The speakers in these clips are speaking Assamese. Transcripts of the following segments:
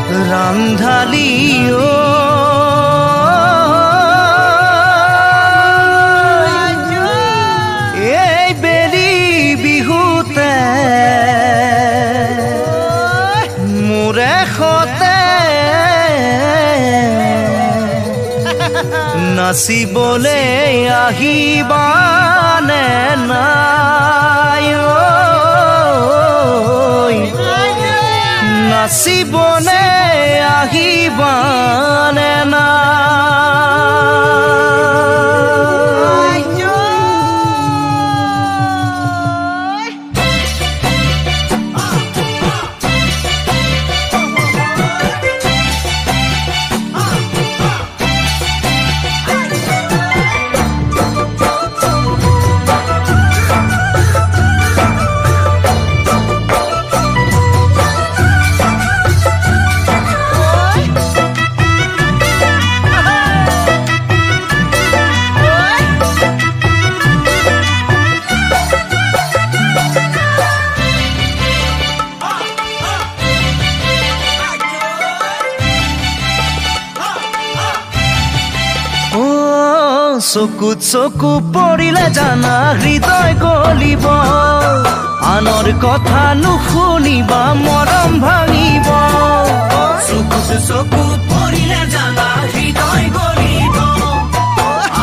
ৰান্ধালি এই বেলি বিহুতে মোৰে সতে নাচিবলে আহিবানে নাই নাচিবলে আহিবানে নাই চকুত চকু পৰিলে জানা হৃদয় গলিব আনৰ কথা নুশুনিবা মৰম ভাঙিব চকুত চকু পৰিলে জানা হৃদয় গলিব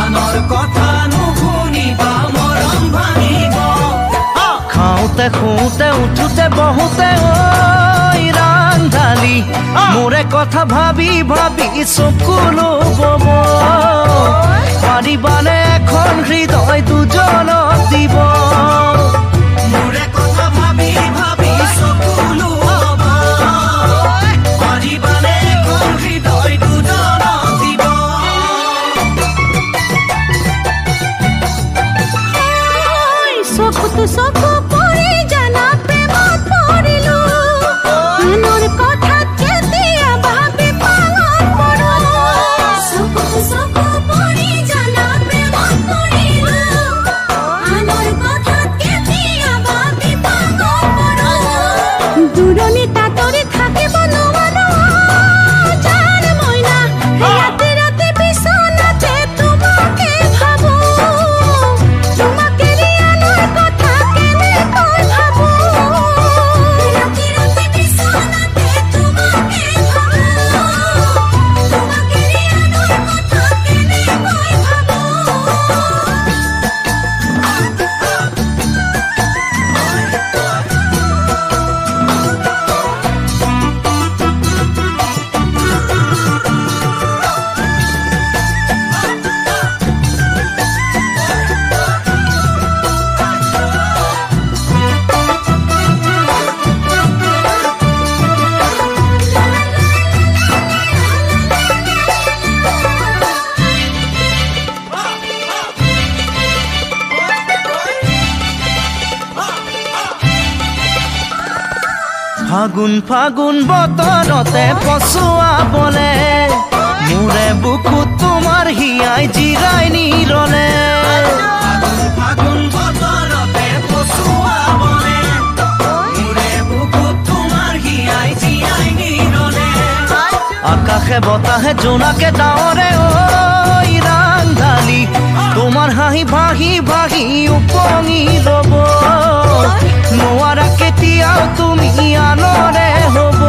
আনৰ কথা নুশুনিবা মৰম ভাঙিব খাওঁতে শুওঁতে উঠোতে বহুতে ৰান্ধালি মোৰে কথা ভাবি ভাবি চকু লব পাৰিবানে এখন হৃদয় দুজনক দিব মোৰে কথা ভাবি ভাবি চকু লব পাৰিবানে এখন হৃদয় দুজনক দিব চকুত চকু পৰি জানা প্ৰেমত পৰিলো আনৰ কথাত কেতিয়া ভাবি পালত পৰো চকুত চকু পৰি জানা প্ৰেমত পৰিলো আনৰ কথাত কেতিয়া ভাবি পালত পৰো দূৰণি তাতৰি থাকিব নোৱাৰো জান মইনা ৰাতি ৰাতি বিচনাতে তোমাকে ভাবো তোমাকে আনৰ কথা কেনেকৈ ভাবো ৰাতি ৰাতি বিচনাতে তোমাকে ভাবো তোমাকে আনৰ কথা কেনেকৈ ভাবো ফাগুন ফাগুন বতৰতে পচুৱাবলে মোৰে বুকুত তোমাৰ হিয়াই জিৰাই নিৰলে ফাগুন বতৰতে পচুৱাবলে মোৰে বুকুত তোমাৰ হিয়াই জিৰাই নিৰলে আকাশে বতাহে জোনাকে ডাৱৰে ৰান্ধালি তোমাৰ হাঁহি ভাহি ভাহি উপঙি ল'ব নোৱাৰা কেতিয়াও তুমি আনৰে হ'ব